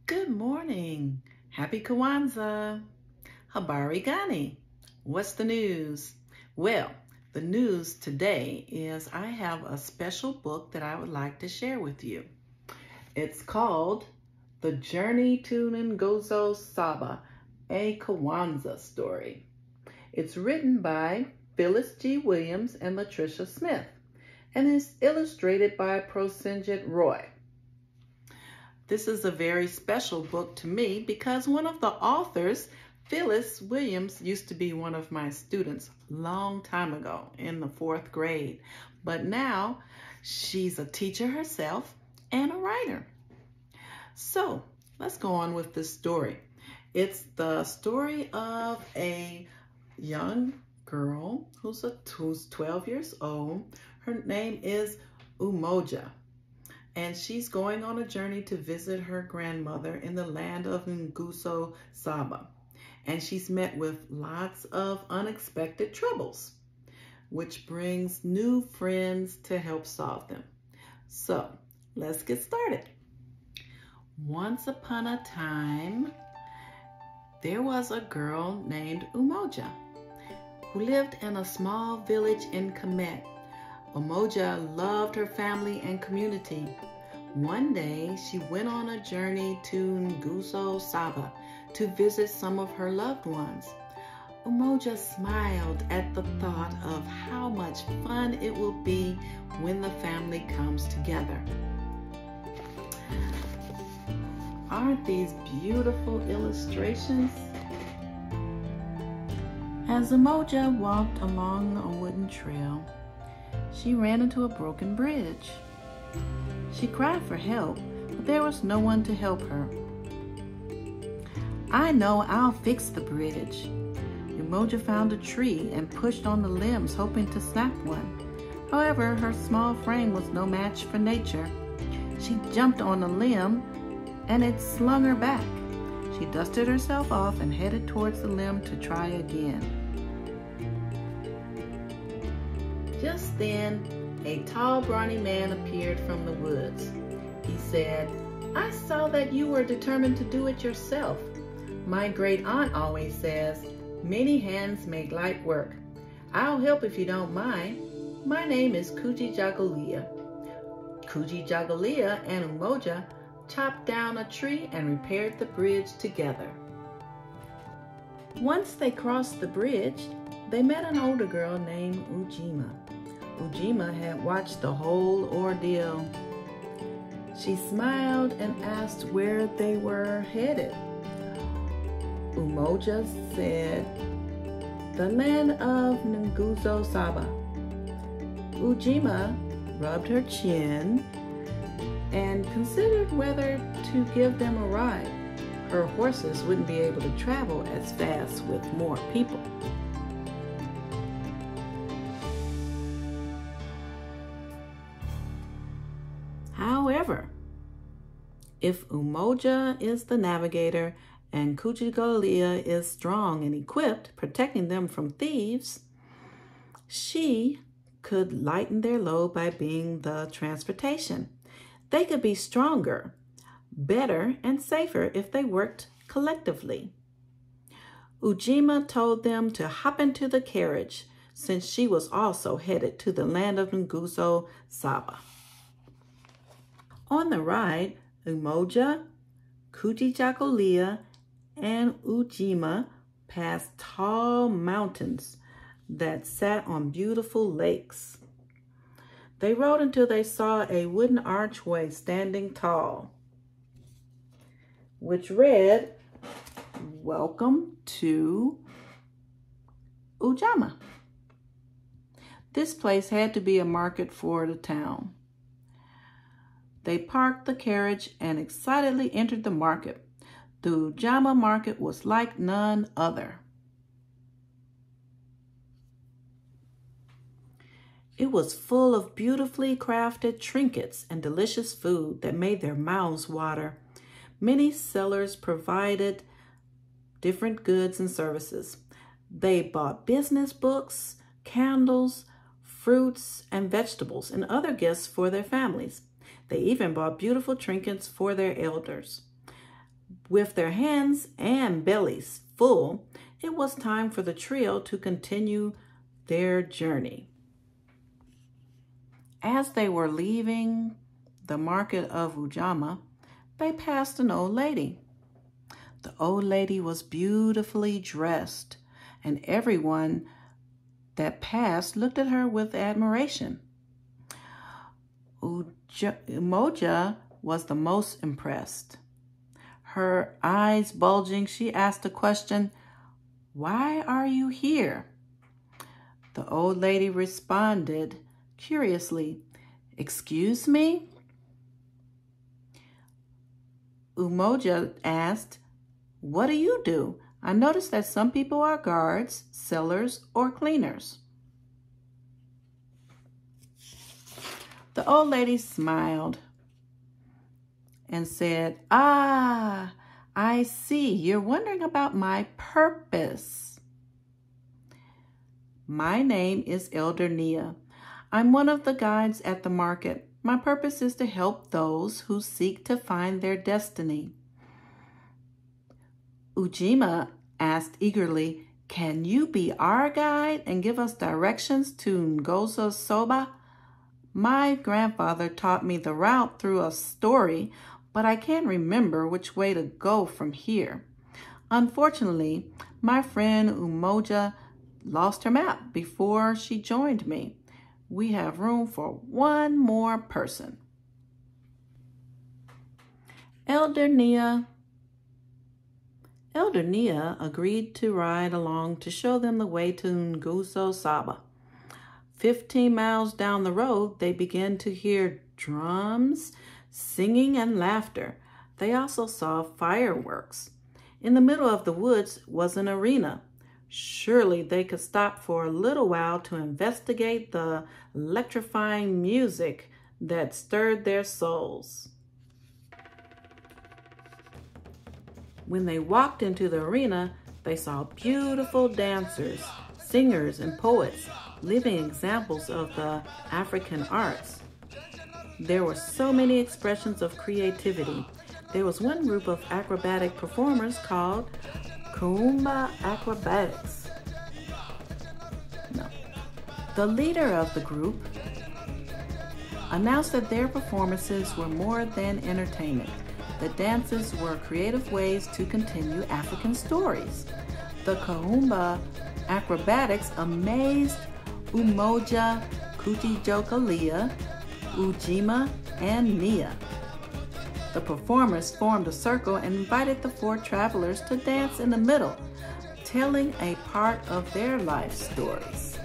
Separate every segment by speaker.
Speaker 1: Good morning. Happy Kwanzaa. Habari gani? What's the news? Well, the news today is I have a special book that I would like to share with you. It's called The Journey to Nguzo, Saba, a Kwanzaa story. It's written by Phyllis G. Williams and LaTricia Smith, and is illustrated by Prosenjit Roy. This is a very special book to me because one of the authors, Phyllis Williams, used to be one of my students long time ago in the 4th grade. But now she's a teacher herself and a writer. So let's go on with this story. It's the story of a young girl who's 12 years old. Her name is Umoja. And she's going on a journey to visit her grandmother in the land of Nguzo, Saba. And she's met with lots of unexpected troubles, which brings new friends to help solve them. So let's get started. Once upon a time, there was a girl named Umoja who lived in a small village in Kemet. Umoja loved her family and community. One day, she went on a journey to Nguzo, Saba to visit some of her loved ones. Umoja smiled at the thought of how much fun it will be when the family comes together. Aren't these beautiful illustrations? As Umoja walked along a wooden trail, she ran into a broken bridge. She cried for help, but there was no one to help her. "I know, I'll fix the bridge." Umoja found a tree and pushed on the limbs, hoping to snap one. However, her small frame was no match for nature. She jumped on a limb, and it slung her back. She dusted herself off and headed towards the limb to try again. Just then, a tall, brawny man appeared from the woods. He said, "I saw that you were determined to do it yourself. My great aunt always says, 'Many hands make light work.' I'll help if you don't mind. My name is Kujijagulia." Kujijagulia and Umoja chopped down a tree and repaired the bridge together. Once they crossed the bridge, they met an older girl named Ujima. Ujima had watched the whole ordeal. She smiled and asked where they were headed. Umoja said, "The land of Nguzo, Saba." Ujima rubbed her chin and considered whether to give them a ride. Her horses wouldn't be able to travel as fast with more people. However, if Umoja is the navigator and Kujigalia is strong and equipped, protecting them from thieves, she could lighten their load by being the transportation. They could be stronger, better, and safer if they worked collectively. Ujima told them to hop into the carriage since she was also headed to the land of Nguzo, Saba. On the ride, Umoja, Kujijagulia, and Ujima passed tall mountains that sat on beautiful lakes. They rode until they saw a wooden archway standing tall, which read, "Welcome to Ujima." This place had to be a market for the town. They parked the carriage and excitedly entered the market. The Ujima market was like none other. It was full of beautifully crafted trinkets and delicious food that made their mouths water. Many sellers provided different goods and services. They bought business books, candles, fruits, and vegetables, and other gifts for their families. They even bought beautiful trinkets for their elders. With their hands and bellies full, it was time for the trio to continue their journey. As they were leaving the market of Ujama, they passed an old lady. The old lady was beautifully dressed, and everyone that passed looked at her with admiration. Umoja was the most impressed. Her eyes bulging, she asked the question, "Why are you here?" The old lady responded curiously, "Excuse me?" Umoja asked, "What do you do? I noticed that some people are guards, sellers, or cleaners." The old lady smiled and said, "Ah, I see. You're wondering about my purpose. My name is Elder Nia. I'm one of the guides at the market. My purpose is to help those who seek to find their destiny." Ujima asked eagerly, "Can you be our guide and give us directions to Nguzo Saba? My grandfather taught me the route through a story, but I can't remember which way to go from here. Unfortunately, my friend Umoja lost her map before she joined me. We have room for one more person." Elder Nia agreed to ride along to show them the way to Nguzo Saba. 15 miles down the road, they began to hear drums, singing, and laughter. They also saw fireworks. In the middle of the woods was an arena. Surely they could stop for a little while to investigate the electrifying music that stirred their souls. When they walked into the arena, they saw beautiful dancers, singers, and poets, living examples of the African arts. There were so many expressions of creativity. There was one group of acrobatic performers called Kwanzaa Acrobatics. The leader of the group announced that their performances were more than entertainment. The dances were creative ways to continue African stories. The Kwanzaa Acrobatics amazed Umoja, Kujijokalia, Ujima, and Nia. The performers formed a circle and invited the 4 travelers to dance in the middle, telling a part of their life stories.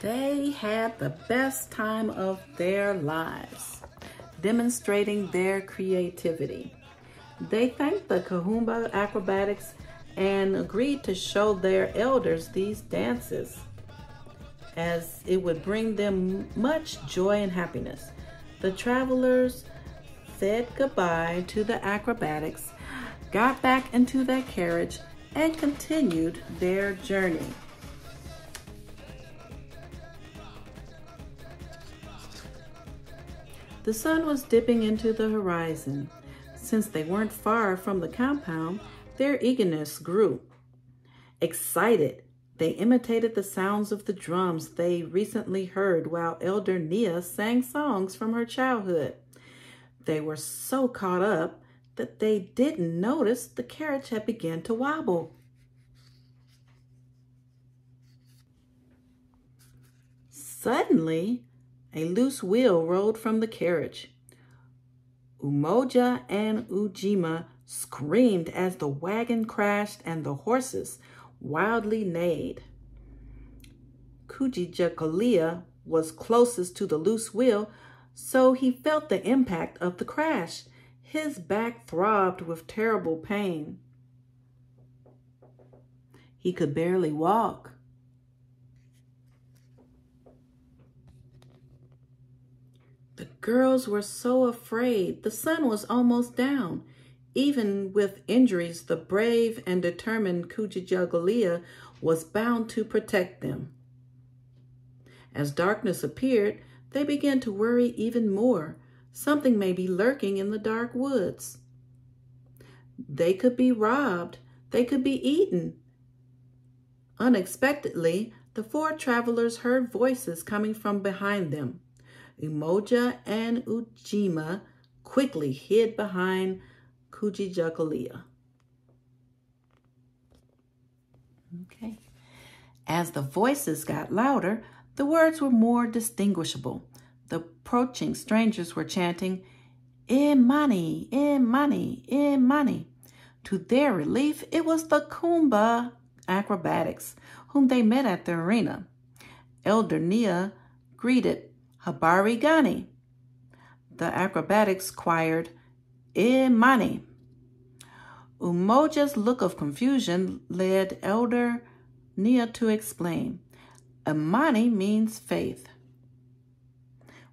Speaker 1: They had the best time of their lives, demonstrating their creativity. They thanked the Kwanzaa Acrobatics and agreed to show their elders these dances, as it would bring them much joy and happiness. The travelers said goodbye to the acrobatics, got back into their carriage, and continued their journey. The sun was dipping into the horizon. Since they weren't far from the compound, their eagerness grew. Excited, they imitated the sounds of the drums they recently heard while Elder Nia sang songs from her childhood. They were so caught up that they didn't notice the carriage had begun to wobble. Suddenly, a loose wheel rolled from the carriage. Umoja and Ujima screamed as the wagon crashed and the horses wildly neighed. Kujijokalia was closest to the loose wheel, so he felt the impact of the crash. His back throbbed with terrible pain. He could barely walk. The girls were so afraid. The sun was almost down. Even with injuries, the brave and determined Kujijokalia was bound to protect them. As darkness appeared, they begin to worry even more. Something may be lurking in the dark woods. They could be robbed. They could be eaten. Unexpectedly, the four travelers heard voices coming from behind them. Umoja and Ujima quickly hid behind Kujijukulia. Okay. As the voices got louder, the words were more distinguishable. The approaching strangers were chanting, Imani, Imani, Imani. To their relief, it was the Kumba acrobatics, whom they met at the arena. Elder Nia greeted Habari Gani. The acrobatics choired, Imani. Umoja's look of confusion led Elder Nia to explain, Imani means faith.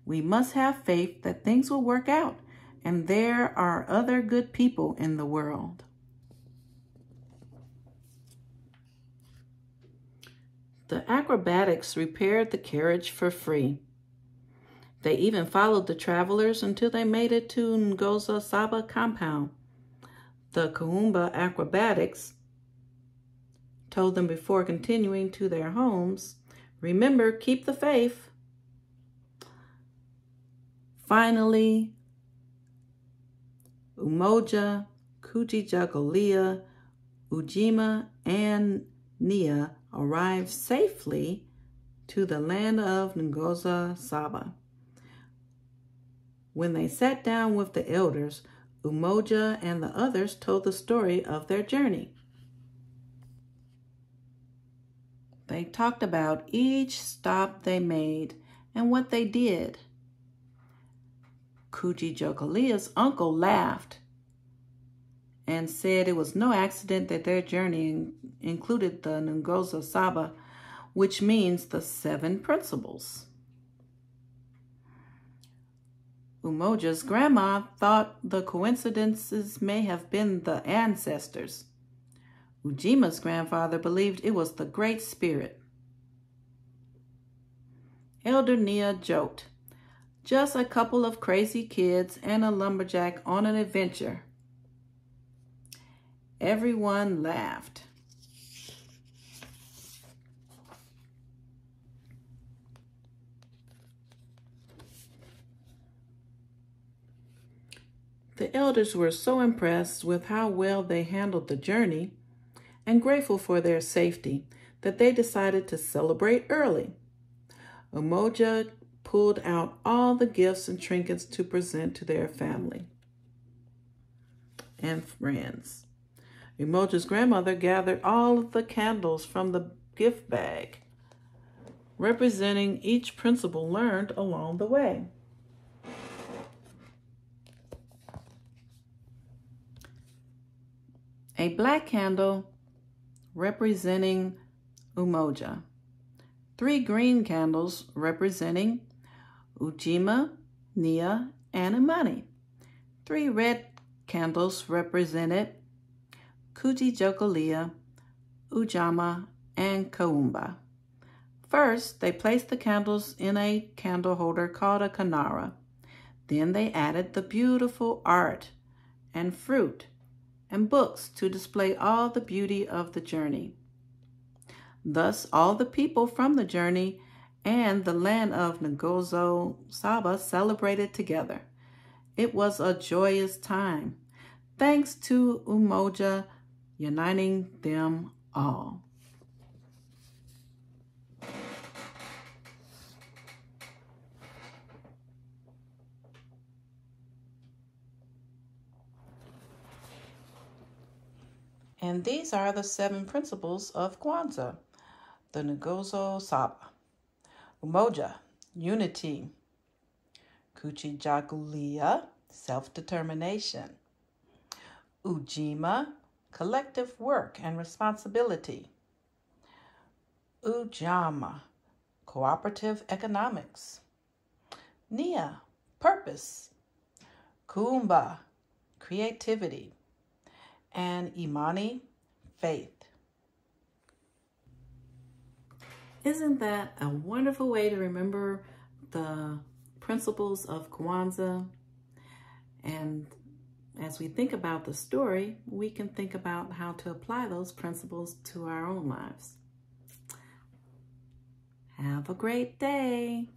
Speaker 1: We must have faith that things will work out, and there are other good people in the world. The acrobatics repaired the carriage for free. They even followed the travelers until they made it to Nguzo Saba compound. The Kahumba acrobatics told them before continuing to their homes, remember, keep the faith. Finally, Umoja, Kujijukulia, Ujima, and Nia arrived safely to the land of Nguzo Saba. When they sat down with the elders, Umoja and the others told the story of their journey. They talked about each stop they made and what they did. Kujijukulia's uncle laughed and said it was no accident that their journey included the Nguzo Saba, which means the 7 principles. Umoja's grandma thought the coincidences may have been the ancestors. Ujima's grandfather believed it was the Great Spirit. Elder Nia joked, just a couple of crazy kids and a lumberjack on an adventure. Everyone laughed. The elders were so impressed with how well they handled the journey and grateful for their safety that they decided to celebrate early. Umoja pulled out all the gifts and trinkets to present to their family and friends. Umoja's grandmother gathered all of the candles from the gift bag, representing each principle learned along the way. A black candle representing Umoja. 3 green candles representing Ujima, Nia, and Imani. 3 red candles represented Kujijukulia, Ujama, and Kaumba. First, they placed the candles in a candle holder called a kanara. Then they added the beautiful art and fruit and books to display all the beauty of the journey. Thus, all the people from the journey and the land of Nguzo Saba celebrated together. It was a joyous time, thanks to Umoja uniting them all. And these are the 7 principles of Kwanzaa, the Nguzo Saba. Umoja, unity. Kujijukulia, self-determination. Ujima, collective work and responsibility. Ujama, cooperative economics. Nia, purpose. Kumba, creativity. And Imani, faith. Isn't that a wonderful way to remember the principles of Kwanzaa. And as we think about the story, we can think about how to apply those principles to our own lives. Have a great day.